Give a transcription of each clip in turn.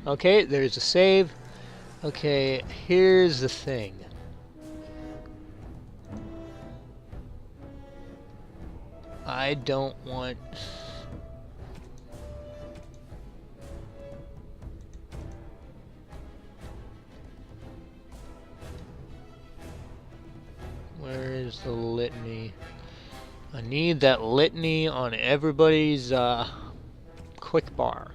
Okay, there's a save. Okay, here's the thing. I don't want... Where is the litany? I need that litany on everybody's quick bar.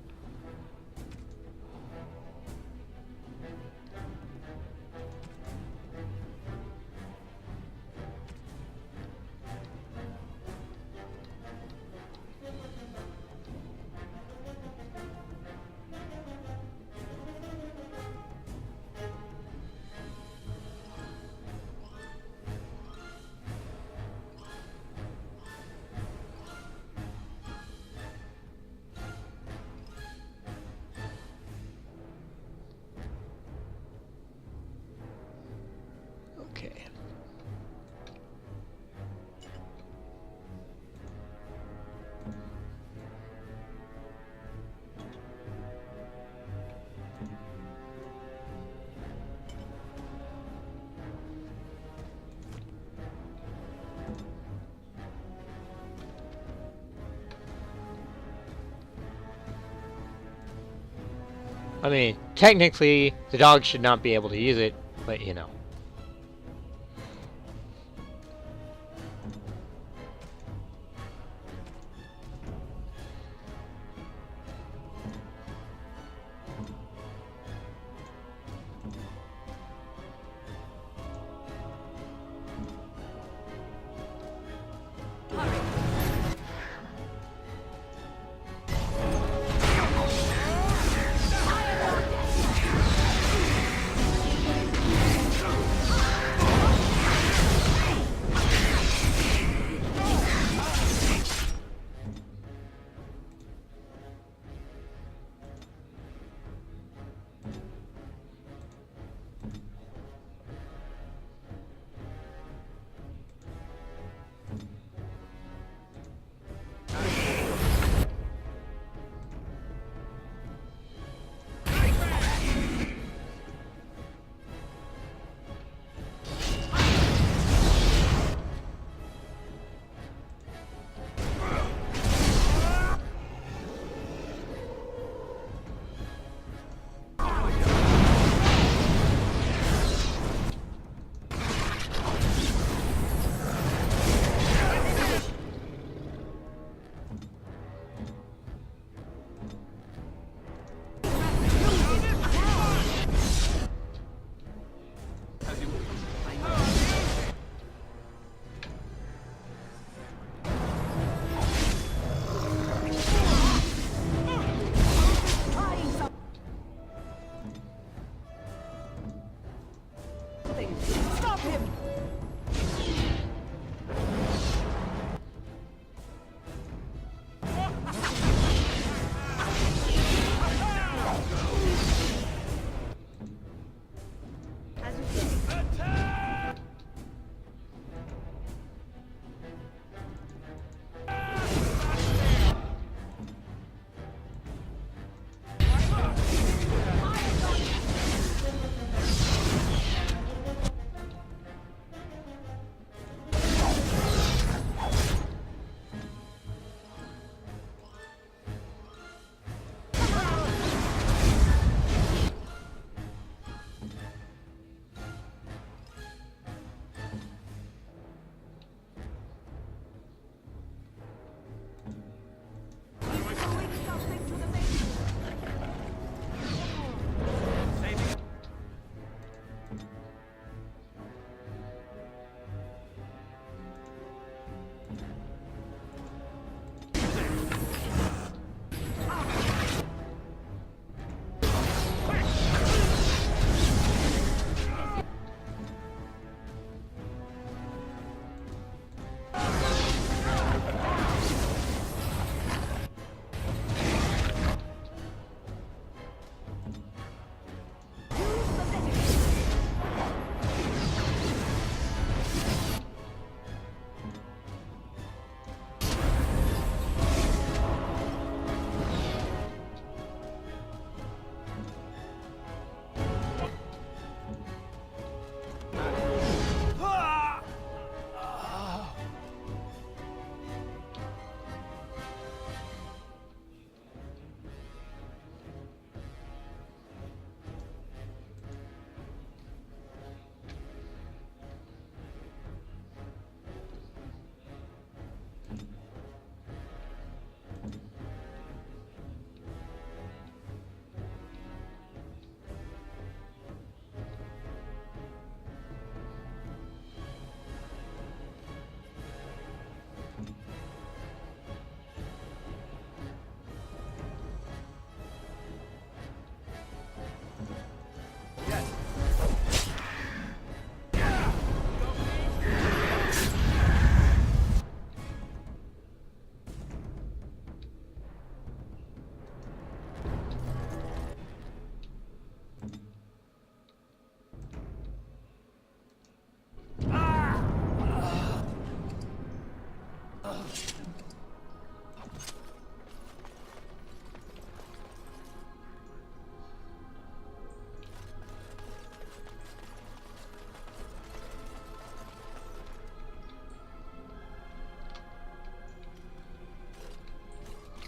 Okay. I mean, technically, the dog should not be able to use it, but you know.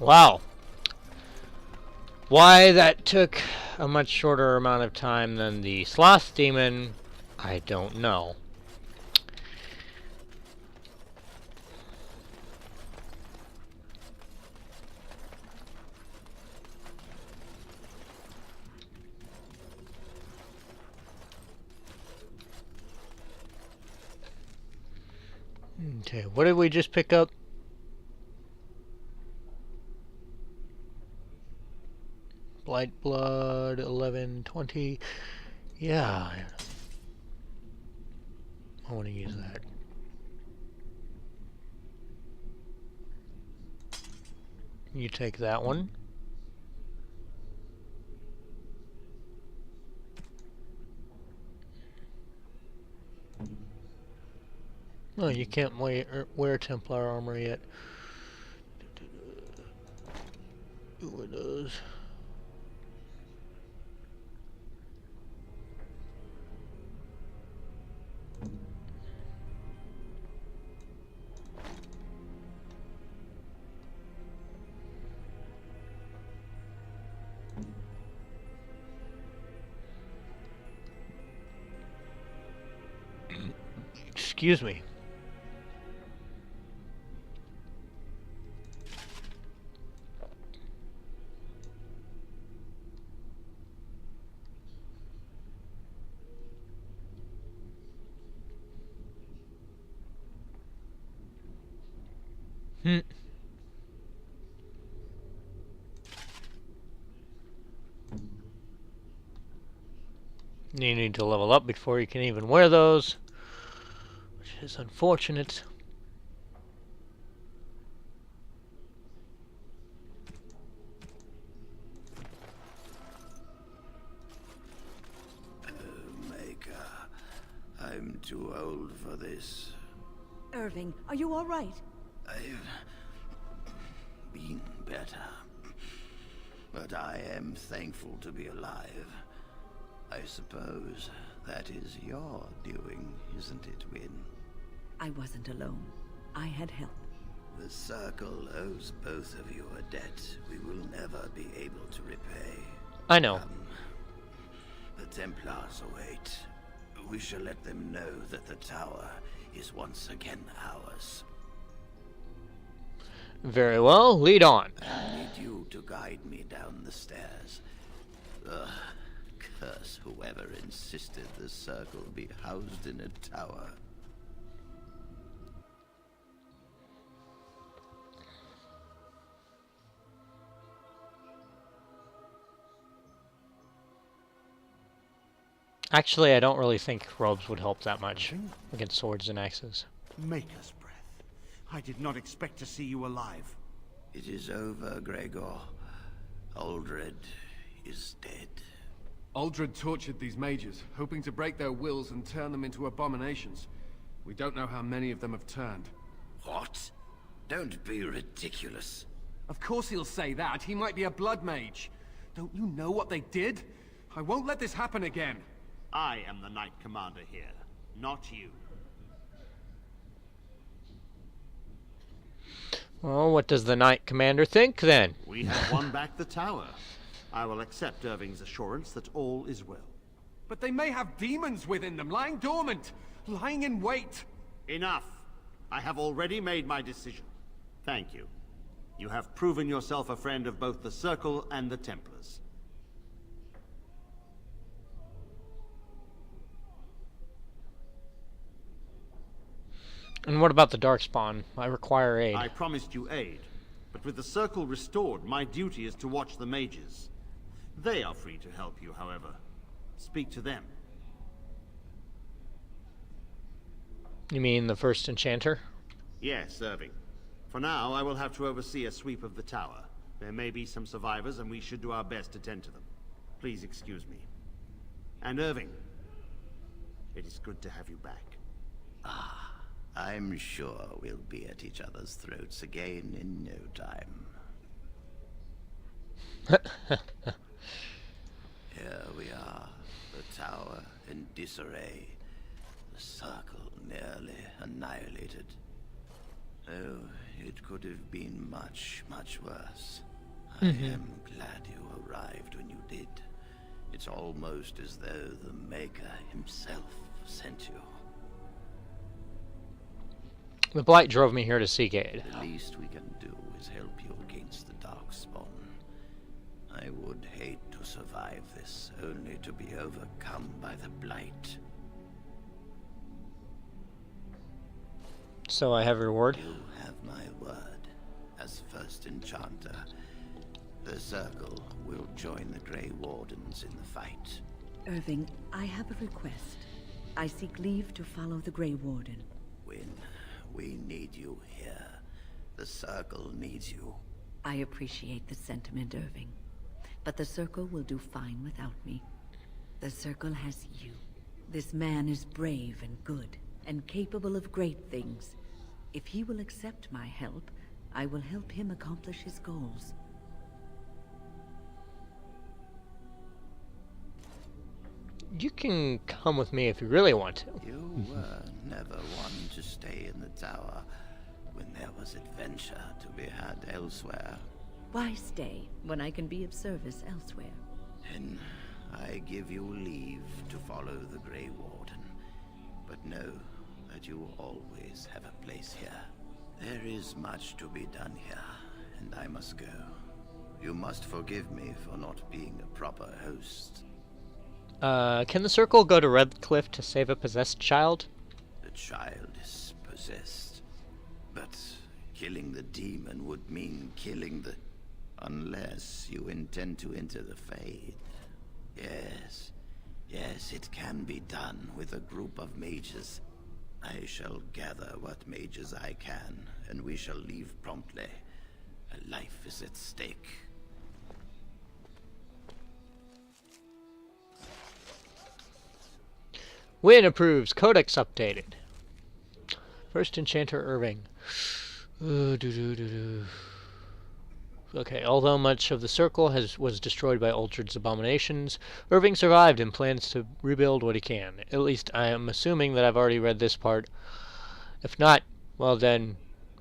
Wow. Why that took a much shorter amount of time than the Sloth Demon, I don't know. Okay, what did we just pick up? Blight Blood, 11, 20. Yeah. I want to use that. You take that one. No, you can't wear Templar armor yet. Ooh, it does. Excuse me. You need to level up before you can even wear those, which is unfortunate. I'm too old for this. Irving, are you all right? I've been better. But I am thankful to be alive. I suppose that is your doing, isn't it, Win? I wasn't alone. I had help. The Circle owes both of you a debt we will never be able to repay. I know. The Templars await. We shall let them know that the tower is once again ours. Very well, lead on. I need you to guide me down the stairs. Curse whoever insisted the Circle be housed in a tower. Actually, I don't really think robes would help that much against swords and axes. Maker's breath. I did not expect to see you alive. It is over, Gregor. Uldred is dead. Uldred tortured these mages, hoping to break their wills and turn them into abominations. We don't know how many of them have turned. What? Don't be ridiculous. Of course he'll say that. He might be a blood mage. Don't you know what they did? I won't let this happen again. I am the Knight Commander here, not you. Well, what does the Knight Commander think, then? We have won back the tower. I will accept Irving's assurance that all is well. But they may have demons within them, lying dormant, lying in wait. Enough. I have already made my decision. Thank you. You have proven yourself a friend of both the Circle and the Templars. And what about the Darkspawn? I require aid. I promised you aid, but with the Circle restored, my duty is to watch the mages. They are free to help you, however. Speak to them. You mean the first enchanter? Yes, Irving. For now, I will have to oversee a sweep of the tower. There may be some survivors, and we should do our best to tend to them. Please excuse me. And Irving, it is good to have you back. I'm sure we'll be at each other's throats again in no time. Here we are, the tower in disarray, the Circle nearly annihilated. Oh, it could have been much, much worse. I am glad you arrived when you did. It's almost as though the Maker himself sent you. The Blight drove me here to seek aid. The least we can do is help you against the Darkspawn. I would hate to survive this, only to be overcome by the Blight. So I have a reward? You have my word. As first enchanter, the Circle will join the Grey Wardens in the fight. Irving, I have a request. I seek leave to follow the Grey Warden. When we need you here, the Circle needs you. I appreciate the sentiment, Irving. But the Circle will do fine without me. The Circle has you. This man is brave and good, and capable of great things. If he will accept my help, I will help him accomplish his goals. You can come with me if you really want to. You were never one to stay in the tower when there was adventure to be had elsewhere. Why stay when I can be of service elsewhere? Then I give you leave to follow the Grey Warden. But know that you always have a place here. There is much to be done here, and I must go. You must forgive me for not being a proper host. Can the Circle go to Redcliffe to save a possessed child? The child is possessed. But killing the demon would mean killing the... Unless you intend to enter the Fade. Yes. Yes, it can be done with a group of mages. I shall gather what mages I can, and we shall leave promptly. A life is at stake. Win approves. Codex updated. First Enchanter Irving. Okay, although much of the Circle was destroyed by Uldred's abominations, Irving survived and plans to rebuild what he can. At least I am assuming that I've already read this part. If not, well then,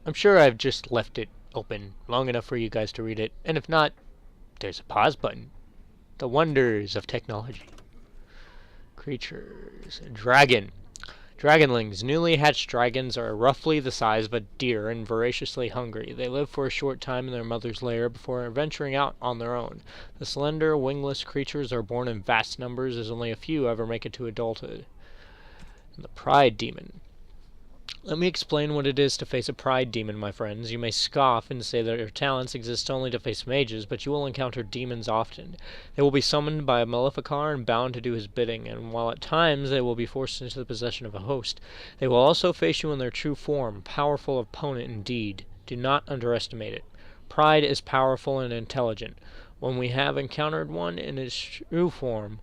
I'm sure I've just left it open long enough for you guys to read it. And if not, there's a pause button. The wonders of technology. Creatures. Dragon. Dragonlings. Newly hatched dragons are roughly the size of a deer and voraciously hungry. They live for a short time in their mother's lair before venturing out on their own. The slender, wingless creatures are born in vast numbers, as only a few ever make it to adulthood. And the Pride Demon. Let me explain what it is to face a Pride Demon, my friends. You may scoff and say that your talents exist only to face mages, but you will encounter demons often. They will be summoned by a Maleficar and bound to do his bidding, and while at times they will be forced into the possession of a host, they will also face you in their true form, powerful opponent indeed. Do not underestimate it. Pride is powerful and intelligent. When we have encountered one in its true form,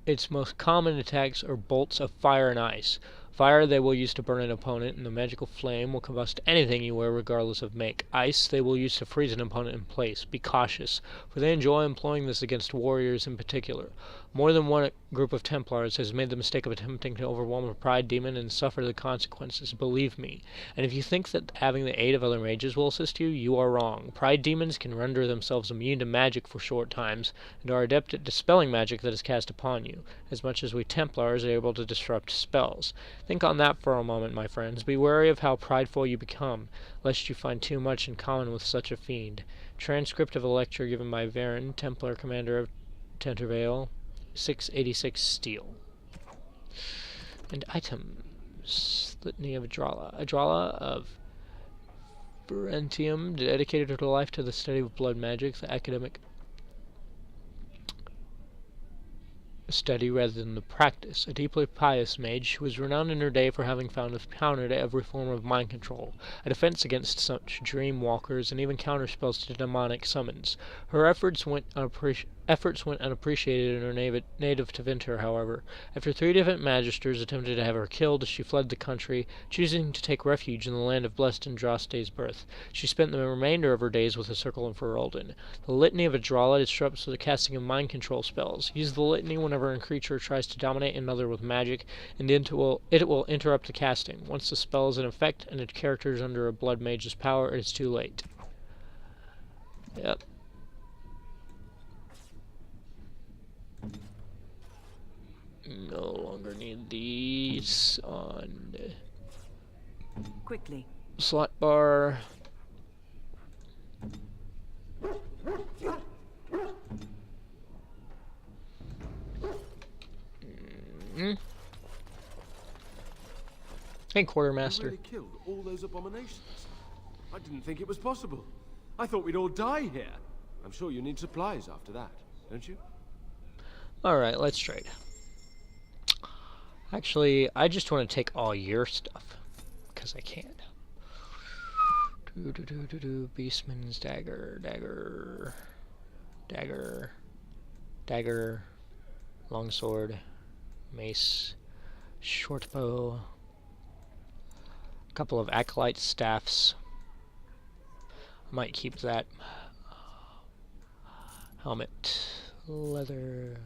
its most common attacks are bolts of fire and ice. Fire they will use to burn an opponent, and the magical flame will combust anything you wear regardless of make. Ice they will use to freeze an opponent in place. Be cautious, for they enjoy employing this against warriors in particular. More than one group of Templars has made the mistake of attempting to overwhelm a Pride Demon and suffer the consequences, believe me. And if you think that having the aid of other mages will assist you, you are wrong. Pride Demons can render themselves immune to magic for short times, and are adept at dispelling magic that is cast upon you, as much as we Templars are able to disrupt spells. Think on that for a moment, my friends. Be wary of how prideful you become, lest you find too much in common with such a fiend. Transcript of a lecture given by Varen, Templar Commander of Tentervale, 686 steel. And items. Litany of Adrala. Adrala of Berentium, dedicated her life to the study of blood magic, the academic study rather than the practice. A deeply pious mage who was renowned in her day for having found a counter to every form of mind control, a defense against such dream walkers, and even counter spells to demonic summons. Her efforts went efforts went unappreciated in her native Tevinter, however. After 3 different magisters attempted to have her killed, she fled the country, choosing to take refuge in the land of blessed Andraste's birth. She spent the remainder of her days with the Circle and Ferelden. The Litany of Adrala disrupts the casting of mind control spells. Use the Litany whenever a creature tries to dominate another with magic, and it will interrupt the casting. Once the spell is in effect and a character is under a blood mage's power, it is too late. Yep. No longer need these on Quickly. slot bar. Hey, Quartermaster. You really killed all those abominations? I didn't think it was possible. I thought we'd all die here. I'm sure you need supplies after that, don't you? Alright, let's trade. Actually, I just want to take all your stuff, because I can. Beastman's dagger, dagger, longsword, mace, short bow, a couple of acolyte staffs. I might keep that. Helmet, leather.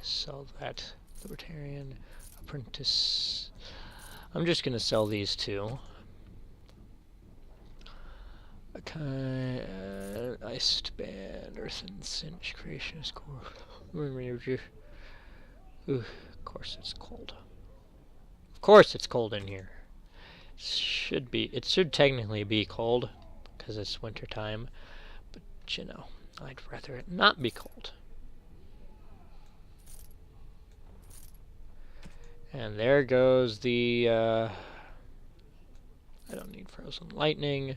Sell that. Libertarian, apprentice. I'm just gonna sell these two. Iced band, earthen cinch, creationist core. Ooh, of course it's cold. Of course it's cold in here. It should technically be cold because it's winter time, but you know, I'd rather it not be cold. And there goes the I don't need frozen lightning.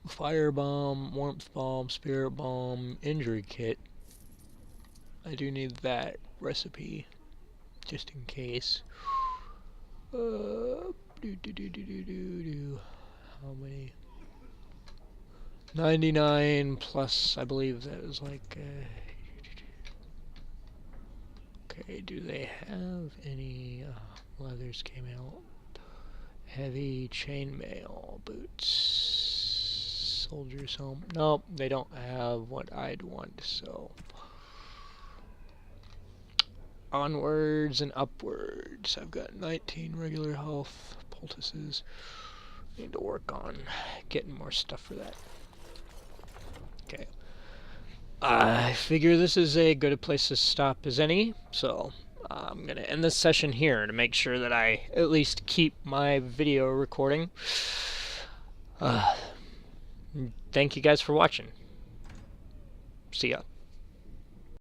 Fire bomb, warmth bomb, spirit bomb, injury kit. I do need that recipe, just in case. How many? 99 plus, I believe that was like. Okay, do they have any leathers came out? Heavy chainmail, boots, soldier's home. Nope, they don't have what I'd want, so. Onwards and upwards. I've got 19 regular health poultices. Need to work on getting more stuff for that. Okay. I figure this is as good a place to stop as any, so I'm going to end this session here to make sure that I at least keep my video recording. Thank you guys for watching. See ya.